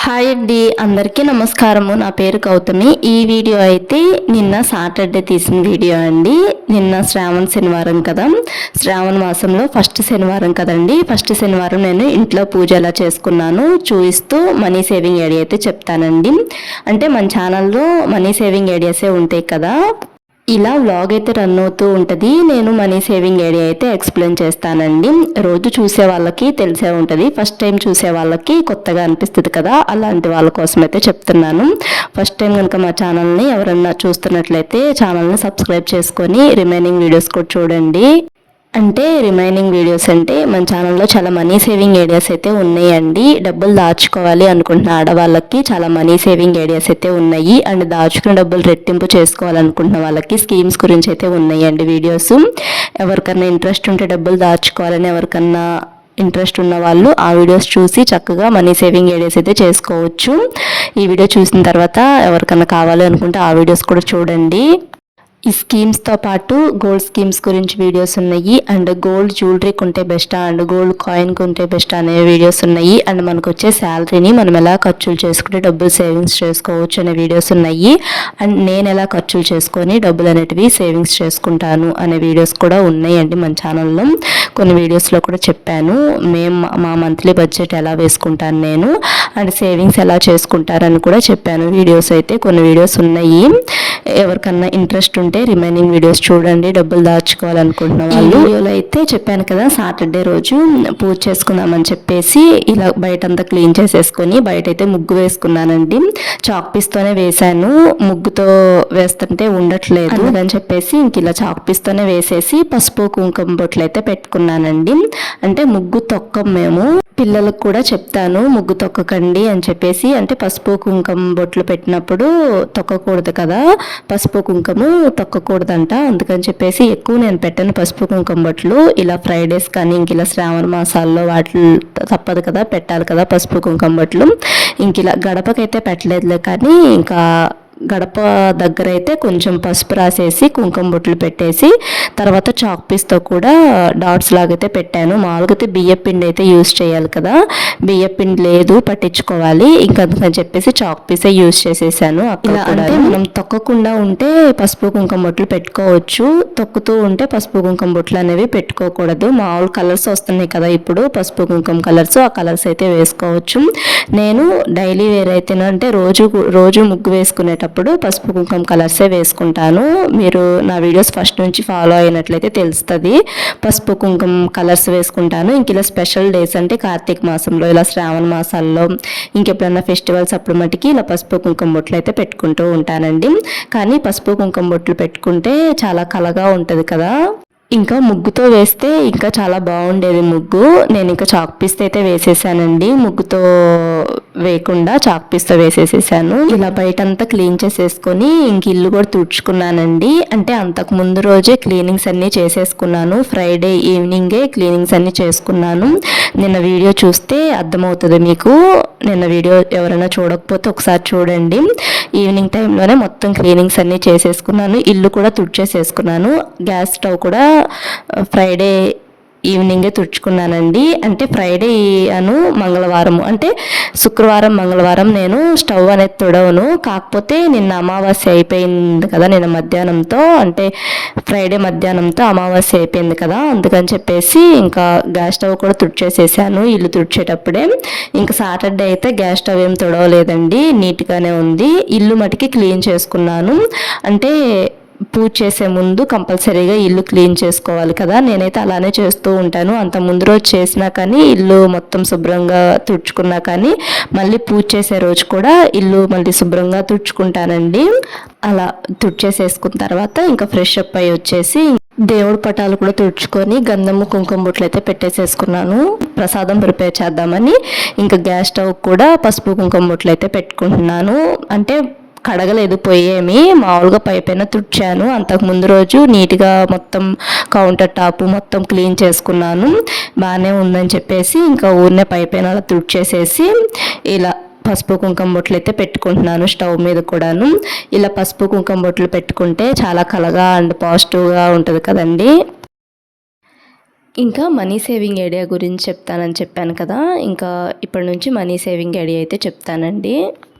Hi అండి, అందరికీ నమస్కారము. నా పేరు గౌతమి. ఈ వీడియో అయితే నిన్న సాటర్డే తీసిన వీడియో అండి. నిన్న శ్రావణ శనివారం కదా, శ్రావణ మాసంలో ఫస్ట్ శనివారం కదండి. ఫస్ట్ శనివారం నేను ఇంట్లో పూజ ఎలా చేసుకున్నాను చూపిస్తూ మనీ సేవింగ్ ఐడియా అయితే చెప్తానండి. అంటే మన ఛానల్లో మనీ సేవింగ్ ఐడియాసే ఉంటాయి కదా, ఇలా వ్లాగ్ అయితే రన్ అవుతూ ఉంటుంది. నేను మనీ సేవింగ్ ఐడియా అయితే ఎక్స్ప్లెయిన్ చేస్తానండి. రోజు చూసే వాళ్ళకి తెలిసే ఉంటుంది, ఫస్ట్ టైం చూసే వాళ్ళకి కొత్తగా అనిపిస్తుంది కదా, అలాంటి వాళ్ళ కోసం అయితే చెప్తున్నాను. ఫస్ట్ టైం కనుక మా ఛానల్ని ఎవరన్నా చూస్తున్నట్లయితే ఛానల్ని సబ్స్క్రైబ్ చేసుకొని రిమైనింగ్ వీడియోస్ కూడా చూడండి. అంటే రిమైనింగ్ వీడియోస్ అంటే మన ఛానల్లో చాలా మనీ సేవింగ్ ఐడియాస్ అయితే ఉన్నాయండి. డబ్బులు దాచుకోవాలి అనుకుంటున్న ఆడవాళ్ళకి చాలా మనీ సేవింగ్ ఐడియాస్ అయితే ఉన్నాయి. అండ్ దాచుకున్న డబ్బులు రెట్టింపు చేసుకోవాలనుకుంటున్న వాళ్ళకి స్కీమ్స్ గురించి అయితే ఉన్నాయండి వీడియోస్. ఎవరికన్నా ఇంట్రెస్ట్ ఉంటే డబ్బులు దాచుకోవాలని ఎవరికన్నా ఇంట్రెస్ట్ ఉన్న వాళ్ళు ఆ వీడియోస్ చూసి చక్కగా మనీ సేవింగ్ ఐడియాస్ అయితే చేసుకోవచ్చు. ఈ వీడియో చూసిన తర్వాత ఎవరికన్నా కావాలి అనుకుంటే ఆ వీడియోస్ కూడా చూడండి. ఈ స్కీమ్స్తో పాటు గోల్డ్ స్కీమ్స్ గురించి వీడియోస్ ఉన్నాయి. అండ్ గోల్డ్ జ్యువెలరీ కొంటే బెస్టా అండ్ గోల్డ్ కాయిన్ కొంటే బెస్ట్ అనే వీడియోస్ ఉన్నాయి. అండ్ మనకు వచ్చే శాలరీని మనం ఎలా ఖర్చులు చేసుకుంటే డబ్బులు సేవింగ్స్ చేసుకోవచ్చు అనే వీడియోస్ ఉన్నాయి. అండ్ నేను ఎలా ఖర్చులు చేసుకొని డబ్బులు అనేటివి సేవింగ్స్ చేసుకుంటాను అనే వీడియోస్ కూడా ఉన్నాయండి మన ఛానల్లో. కొన్ని వీడియోస్లో కూడా చెప్పాను మా మంత్లీ బడ్జెట్ ఎలా వేసుకుంటాను నేను, అండ్ సేవింగ్స్ ఎలా చేసుకుంటారని కూడా చెప్పాను. వీడియోస్ అయితే కొన్ని వీడియోస్ ఉన్నాయి. ఎవరికన్నా ఇంట్రెస్ట్ ఉంటే రిమైనింగ్ వీడియోస్ చూడండి. డబ్బులు దాచుకోవాలనుకుంటున్న వాళ్ళు. వీడియోలో అయితే చెప్పాను కదా, సాటర్డే రోజు పూజ చేసుకుందామని చెప్పేసి ఇలా బయటంతా క్లీన్ చేసేసుకొని బయట అయితే ముగ్గు వేసుకున్నానండి. చాక్ పీస్తోనే వేసాను, ముగ్గుతో వేస్తుంటే ఉండట్లేదు అని చెప్పేసి ఇంక ఇలా చాక్ పీస్తోనే వేసేసి పసుపు కుంకుమ బొట్లు అయితే పెట్టుకున్నానండి. అంటే ముగ్గు తొక్కం మేము, పిల్లలకు కూడా చెప్తాను ముగ్గు తొక్కకండి అని చెప్పేసి. అంటే పసుపు కుంకుమ బొట్లు పెట్టినప్పుడు తొక్కకూడదు కదా, పసుపు కుంకుమ తొక్కకూడదంట. అందుకని చెప్పేసి ఎక్కువ నేను పెట్టను పసుపు కుంకుమ బొట్లు. ఇలా ఫ్రైడేస్ కానీ ఇంక ఇలా శ్రావణ మాసాల్లో వాటి తప్పదు కదా, పెట్టాలి కదా పసుపు కుంకుమ బొట్లు. ఇంక ఇలా గడపకైతే పెట్టలేదులే, కానీ ఇంకా గడప దగ్గర అయితే కొంచెం పసుపు రాసేసి కుంకుమ బొట్లు పెట్టేసి తర్వాత చాక్ పీస్తో కూడా డాట్స్ లాగైతే పెట్టాను. మామూలుగా అయితే బియ్యం పిండి అయితే యూజ్ చేయాలి కదా, బియ్యం పిండి లేదు పట్టించుకోవాలి, ఇంకా అందుకని చెప్పేసి చాక్ పీసే యూజ్ చేసేసాను. ఇలా అంటే మనం తొక్కకుండా ఉంటే పసుపు కుంకుమ బొట్లు పెట్టుకోవచ్చు, తొక్కుతూ ఉంటే పసుపు కుంకుమ బొట్లు అనేవి పెట్టుకోకూడదు. మామూలు కలర్స్ వస్తున్నాయి కదా ఇప్పుడు పసుపు కుంకుమ కలర్స్, ఆ కలర్స్ అయితే వేసుకోవచ్చు. నేను డైలీ వేర్ అయితే అంటే రోజు ముగ్గు వేసుకునేటప్పుడు పసుపు కుంకుమ కలర్సే వేసుకుంటాను. మీరు నా వీడియోస్ ఫస్ట్ నుంచి ఫాలో అయినట్లయితే తెలుస్తుంది. పసుపు కుంకుమ కలర్స్ వేసుకుంటాను. ఇంక ఇలా స్పెషల్ డేస్ అంటే కార్తీక మాసంలో, ఇలా శ్రావణ మాసాల్లో, ఇంకెప్పుడన్నా ఫెస్టివల్స్ అప్పుడు మటుకి ఇలా పసుపు కుంకుమ బొట్లు అయితే పెట్టుకుంటూ ఉంటానండి. కానీ పసుపు కుంకుమ బొట్లు పెట్టుకుంటే చాలా కళగా ఉంటుంది కదా, ఇంకా ముగ్గుతో వేస్తే ఇంకా చాలా బాగుండేది ముగ్గు. నేను ఇంకా చాక్ పీస్తో అయితే వేసేసానండి, ముగ్గుతో వేయకుండా చాక్ పీస్తో వేసేసేసాను. ఇలా బయటంతా క్లీన్ చేసేసుకొని ఇంక ఇల్లు కూడా తుడుచుకున్నానండి. అంటే అంతకు ముందు రోజే క్లీనింగ్స్ అన్నీ చేసేసుకున్నాను, ఫ్రైడే ఈవినింగే క్లీనింగ్స్ అన్నీ చేసుకున్నాను. నిన్న వీడియో చూస్తే అర్థమవుతుంది మీకు. నిన్న వీడియో ఎవరైనా చూడకపోతే ఒకసారి చూడండి. ఈవినింగ్ టైంలోనే మొత్తం క్లీనింగ్స్ అన్నీ చేసేసుకున్నాను, ఇల్లు కూడా తుడిచేసేసుకున్నాను. గ్యాస్ స్టవ్ కూడా ఫ్రైడే ఈవినింగే తుడుచుకున్నానండి. అంటే ఫ్రైడే మంగళవారం అంటే శుక్రవారం మంగళవారం నేను స్టవ్ అనేది తుడవను. కాకపోతే నిన్న అమావాస్య అయిపోయింది కదా, నిన్న మధ్యాహ్నంతో, అంటే ఫ్రైడే మధ్యాహ్నంతో అమావాస్య అయిపోయింది కదా, అందుకని చెప్పేసి ఇంకా గ్యాస్ స్టవ్ కూడా తుడిచేసేసాను ఇల్లు తుడిచేటప్పుడే. ఇంకా సాటర్డే అయితే గ్యాస్ స్టవ్ ఏం తుడవలేదండి, నీట్గానే ఉంది. ఇల్లు మటుకి క్లీన్ చేసుకున్నాను. అంటే పూజ చేసే ముందు కంపల్సరీగా ఇల్లు క్లీన్ చేసుకోవాలి కదా, నేనైతే అలానే చేస్తూ ఉంటాను. అంత ముందు రోజు చేసినా కానీ ఇల్లు మొత్తం శుభ్రంగా తుడుచుకున్నా కానీ మళ్ళీ పూజ చేసే రోజు కూడా ఇల్లు మళ్ళీ శుభ్రంగా తుడుచుకుంటానండి. అలా తుడిచేసేసుకున్న తర్వాత ఇంకా ఫ్రెష్ అప్ అయ్యి వచ్చేసి దేవుడి పటాలు కూడా తుడుచుకొని గంధము కుంకుమ బొట్లు అయితే పెట్టేసేసుకున్నాను, ప్రసాదం ప్రిపేర్ చేద్దామని. ఇంకా గ్యాస్ స్టవ్ కూడా పసుపు కుంకుమ బొట్లు అయితే పెట్టుకుంటున్నాను. అంటే కడగలేదు పొయ్యేమి, మామూలుగా పైపైన తుడిచాను. అంతకు ముందు రోజు నీట్గా మొత్తం కౌంటర్ టాప్ మొత్తం క్లీన్ చేసుకున్నాను, బాగానే ఉందని చెప్పేసి ఇంకా ఊరినే పైపైన అలా తుడిచేసేసి ఇలా పసుపు కుంకుమ బొట్లు అయితే పెట్టుకుంటున్నాను స్టవ్ మీద కూడాను. ఇలా పసుపు కుంకుమ బొట్లు పెట్టుకుంటే చాలా కలగా అండ్ పాజిటివ్గా ఉంటుంది కదండి. ఇంకా మనీ సేవింగ్ ఐడియా గురించి చెప్తానని చెప్పాను కదా, ఇంకా ఇప్పటి నుంచి మనీ సేవింగ్ ఐడియా అయితే చెప్తానండి.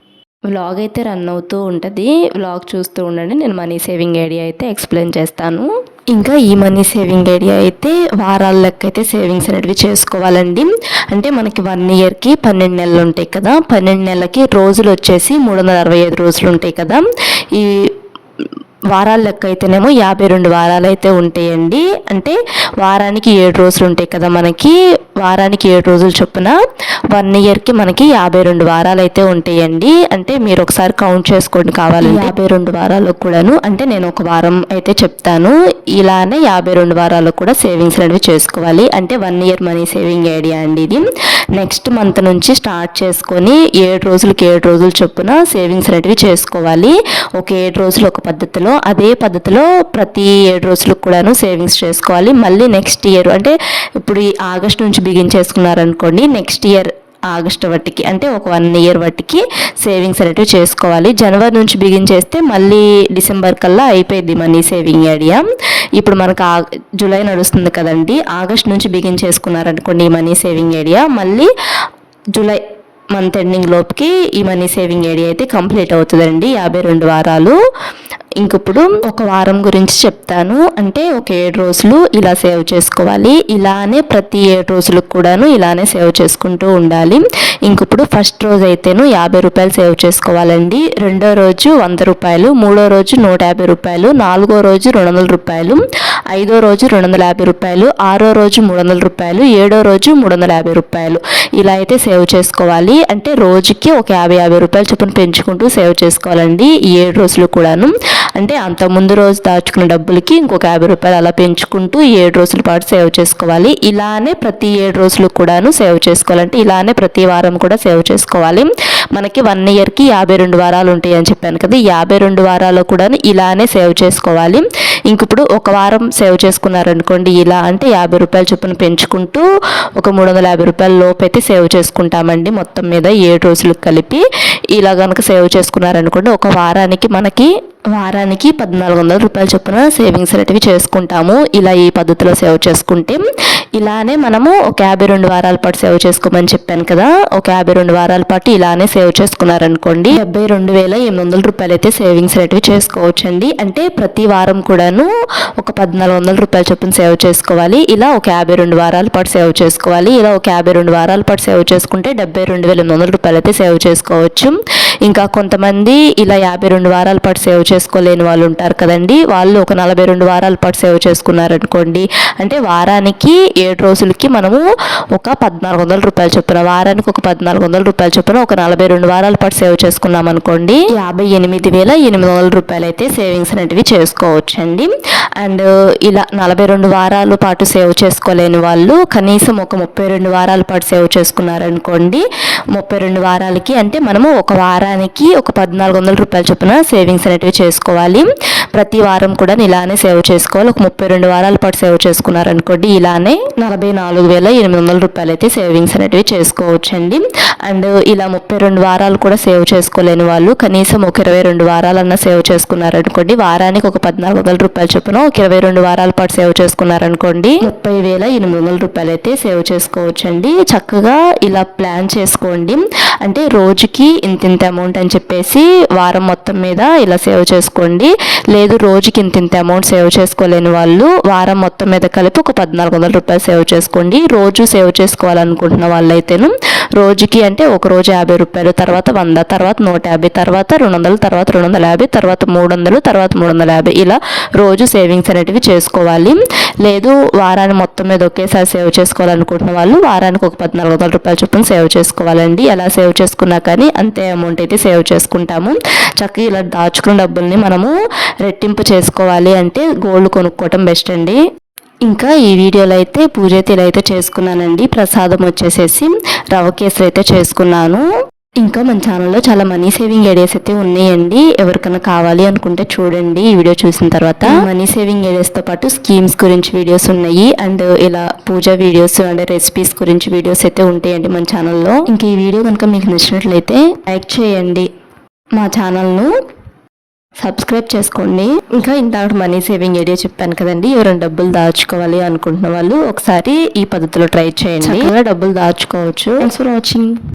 వ్లాగ్ అయితే రన్ అవుతూ ఉంటుంది, వ్లాగ్ చూస్తూ ఉండండి. నేను మనీ సేవింగ్ ఐడియా అయితే ఎక్స్ప్లెయిన్ చేస్తాను. ఇంకా ఈ మనీ సేవింగ్ ఐడియా అయితే వారాల లెక్క అయితే సేవింగ్స్ అనేటివి చేసుకోవాలండి. అంటే మనకి 1 ఇయర్కి 12 నెలలు ఉంటాయి కదా, 12 నెలలకి రోజులు వచ్చేసి 365 రోజులు ఉంటాయి కదా. ఈ వారాల లెక్క అయితేనేమో 52 వారాలు అయితే ఉంటాయండి. అంటే వారానికి 7 రోజులు ఉంటాయి కదా, మనకి వారానికి 7 రోజులు చొప్పున 1 ఇయర్కి మనకి 52 వారాలు అయితే ఉంటాయండి. అంటే మీరు ఒకసారి కౌంట్ చేసుకోండి కావాలి. 52 వారాలకు కూడాను, అంటే నేను ఒక వారం అయితే చెప్తాను, ఇలానే 52 వారాలకు కూడా సేవింగ్స్ అనేవి చేసుకోవాలి. అంటే 1 ఇయర్ మనీ సేవింగ్ ఐడియా అండి ఇది. నెక్స్ట్ మంత్ నుంచి స్టార్ట్ చేసుకొని 7 రోజులకి 7 రోజులు చొప్పున సేవింగ్స్ అనేవి చేసుకోవాలి. ఒక 7 రోజులు ఒక పద్ధతిలో, అదే పద్ధతిలో ప్రతి 7 రోజులకు కూడాను సేవింగ్స్ చేసుకోవాలి. మళ్ళీ నెక్స్ట్ ఇయర్ అంటే ఇప్పుడు ఈ ఆగస్ట్ నుంచి బిగిన్ చేసుకున్నారనుకోండి, నెక్స్ట్ ఇయర్ ఆగస్టు వాటికి అంటే ఒక 1 ఇయర్ వాటికి సేవింగ్స్ అనేటివి చేసుకోవాలి. జనవరి నుంచి బిగిన్ చేస్తే మళ్ళీ డిసెంబర్ కల్లా అయిపోయింది మనీ సేవింగ్ ఐడియా. ఇప్పుడు మనకు జూలై నడుస్తుంది కదండి, ఆగస్ట్ నుంచి బిగిన్ చేసుకున్నారనుకోండి ఈ మనీ సేవింగ్ ఐడియా, మళ్ళీ జూలై మంత్ ఎండింగ్ లోపుకి ఈ మనీ సేవింగ్ ఐడియా అయితే కంప్లీట్ అవుతుందండి, 52 వారాలు. ఇంకప్పుడు ఒక వారం గురించి చెప్తాను. అంటే ఒక 7 రోజులు ఇలా సేవ్ చేసుకోవాలి. ఇలానే ప్రతి 7 రోజులకు కూడాను ఇలానే సేవ్ చేసుకుంటూ ఉండాలి. ఇంకప్పుడు ఫస్ట్ రోజు అయితేను 50 రూపాయలు సేవ్ చేసుకోవాలండి, రెండో రోజు 100 రూపాయలు, మూడో రోజు 150 రూపాయలు, నాలుగో రోజు 200 రూపాయలు, ఐదో రోజు 250 రూపాయలు, ఆరో రోజు 300 రూపాయలు, ఏడో రోజు 350 రూపాయలు, ఇలా అయితే సేవ్ చేసుకోవాలి. అంటే రోజుకి ఒక 50 రూపాయలు చొప్పున పెంచుకుంటూ సేవ్ చేసుకోవాలండి ఈ 7 రోజులు కూడాను. అంటే అంత ముందు రోజు దాచుకున్న డబ్బులకి ఇంకొక 50 రూపాయలు అలా పెంచుకుంటూ 7 రోజుల పాటు సేవ్ చేసుకోవాలి. ఇలానే ప్రతి 7 రోజులు కూడాను సేవ్ చేసుకోవాలంటే ఇలానే ప్రతి వారం కూడా సేవ్ చేసుకోవాలి. మనకి 1 ఇయర్కి 52 వారాలు ఉంటాయి అని చెప్పాను కదా, 52 వారాలు కూడా ఇలానే సేవ్ చేసుకోవాలి. ఇంకప్పుడు ఒక వారం సేవ్ చేసుకున్నారనుకోండి ఇలా, అంటే 50 రూపాయలు చొప్పున పెంచుకుంటూ ఒక 350 రూపాయల లోపు అయితే సేవ్ చేసుకుంటామండి మొత్తం మీద 7 రోజులకు కలిపి. ఇలా కనుక సేవ్ చేసుకున్నారనుకోండి ఒక వారానికి 1400 రూపాయల చొప్పున సేవింగ్స్ అనేటివి చేసుకుంటాము. ఇలా ఈ పద్ధతిలో సేవ్ చేసుకుంటే ఇలానే మనము ఒక 52 వారాల పాటు సేవ్ చేసుకోమని చెప్పాను కదా, ఒక 52 వారాల పాటు ఇలానే సేవ్ చేసుకున్నారనుకోండి 72,800 రూపాయలు అయితే సేవింగ్స్ అనేటివి చేసుకోవచ్చండి. అంటే ప్రతి వారం కూడాను ఒక 1400 రూపాయల చొప్పున సేవ్ చేసుకోవాలి. ఇలా ఒక 52 వారాల పాటు సేవ్ చేసుకోవాలి. ఇలా ఒక 52 వారాల పాటు సేవ్ చేసుకుంటే 72,800 రూపాయలు అయితే సేవ్ చేసుకోవచ్చు. ఇంకా కొంతమంది ఇలా 52 వారాల పాటు సేవ్ చేసుకోలేని వాళ్ళు ఉంటారు కదండి, వాళ్ళు ఒక 42 వారాల పాటు సేవ్ చేసుకున్నారనుకోండి, అంటే వారానికి 7 రోజులకి మనము ఒక 1400 రూపాయలు చొప్పున, వారానికి ఒక 1400 రూపాయల చొప్పున ఒక 42 వారాల పాటు సేవ్ చేసుకున్నాం అనుకోండి 58,800 రూపాయలు అయితే సేవింగ్స్ అనేటివి చేసుకోవచ్చండి. అండ్ ఇలా 42 వారాల పాటు సేవ్ చేసుకోలేని వాళ్ళు కనీసం ఒక 32 వారాల పాటు సేవ్ చేసుకున్నారనుకోండి, 32 వారాలకి అంటే మనము ఒక వారానికి ఒక 1400 రూపాయల చొప్పున సేవింగ్స్ అనేటివి చేసుకోవాలి. ప్రతి వారం కూడా ఇలానే సేవ్ చేసుకోవాలి. ఒక 32 వారాల పాటు సేవ్ చేసుకున్నారనుకోండి ఇలానే 44,800 రూపాయలు అయితే సేవింగ్స్ అనేటివి చేసుకోవచ్చండి. అండ్ ఇలా 32 వారాలు కూడా సేవ్ చేసుకోలేని వాళ్ళు కనీసం ఒక 22 వారాలన్నా సేవ్ చేసుకున్నారనుకోండి, వారానికి ఒక 1400 రూపాయల చొప్పున ఒక 22 వారాల పాటు సేవ్ చేసుకున్నారనుకోండి 30,800 రూపాయలు అయితే సేవ్ చేసుకోవచ్చండి. చక్కగా ఇలా ప్లాన్ చేసుకోండి. అంటే రోజుకి ఇంత అమౌంట్ అని చెప్పేసి వారం మొత్తం మీద ఇలా సేవ్ చేసుకోండి. లేదు రోజుకి ఇంత అమౌంట్ సేవ్ చేసుకోలేని వాళ్ళు వారం మొత్తం మీద కలిపి ఒక 1400 రూపాయలు సేవ్ చేసుకోండి. రోజు సేవ్ చేసుకోవాలనుకుంటున్న వాళ్ళైతేను రోజుకి అంటే ఒక రోజు 50 రూపాయలు, తర్వాత 100, తర్వాత 150, తర్వాత 200, తర్వాత 250, తర్వాత 300, తర్వాత 350, ఇలా రోజు సేవింగ్స్ అనేటివి చేసుకోవాలి. లేదు వారాన్ని మొత్తం మీద ఒకేసారి సేవ్ చేసుకోవాలనుకుంటున్న వాళ్ళు వారానికి ఒక 1400 రూపాయల చొప్పున సేవ్ చేసుకోవాలండి. ఎలా సేవ్ చేసుకున్నా కానీ అంతే అమౌంట్ అయితే సేవ్ చేసుకుంటాము. చక్కగా ఇలా దాచుకున్న డబ్బుల్ని మనము రెట్టింపు చేసుకోవాలి అంటే గోల్డ్ కొనుక్కోవటం బెస్ట్ అండి. ఇంకా ఈ వీడియోలో అయితే పూజ అయితే ఇలా అయితే చేసుకున్నానండి. ప్రసాదం వచ్చేసేసి రవ కేసరి అయితే చేసుకున్నాను. ఇంకా మన ఛానల్లో చాలా మనీ సేవింగ్ ఐడియాస్ అయితే ఉన్నాయండి, ఎవరికైనా కావాలి అనుకుంటే చూడండి ఈ వీడియో చూసిన తర్వాత. మనీ సేవింగ్ ఐడియాస్తో పాటు స్కీమ్స్ గురించి వీడియోస్ ఉన్నాయి, అండ్ ఇలా పూజ వీడియోస్ అండ్ రెసిపీస్ గురించి వీడియోస్ అయితే ఉంటాయండి మన ఛానల్లో. ఇంక ఈ వీడియో కనుక మీకు నచ్చినట్లయితే లైక్ చేయండి మా ఛానల్ను. సబ్స్క్రైబ్ చేసుకోండి. ఇంకా ఇంత మనీ సేవింగ్ ఐడియా చెప్పాను కదండి, ఎవరైనా డబ్బులు దాచుకోవాలి అనుకుంటున్న వాళ్ళు ఒకసారి ఈ పద్ధతిలో ట్రై చేయండి, చక్కగా డబ్బులు దాచుకోవచ్చు. Thanks for watching.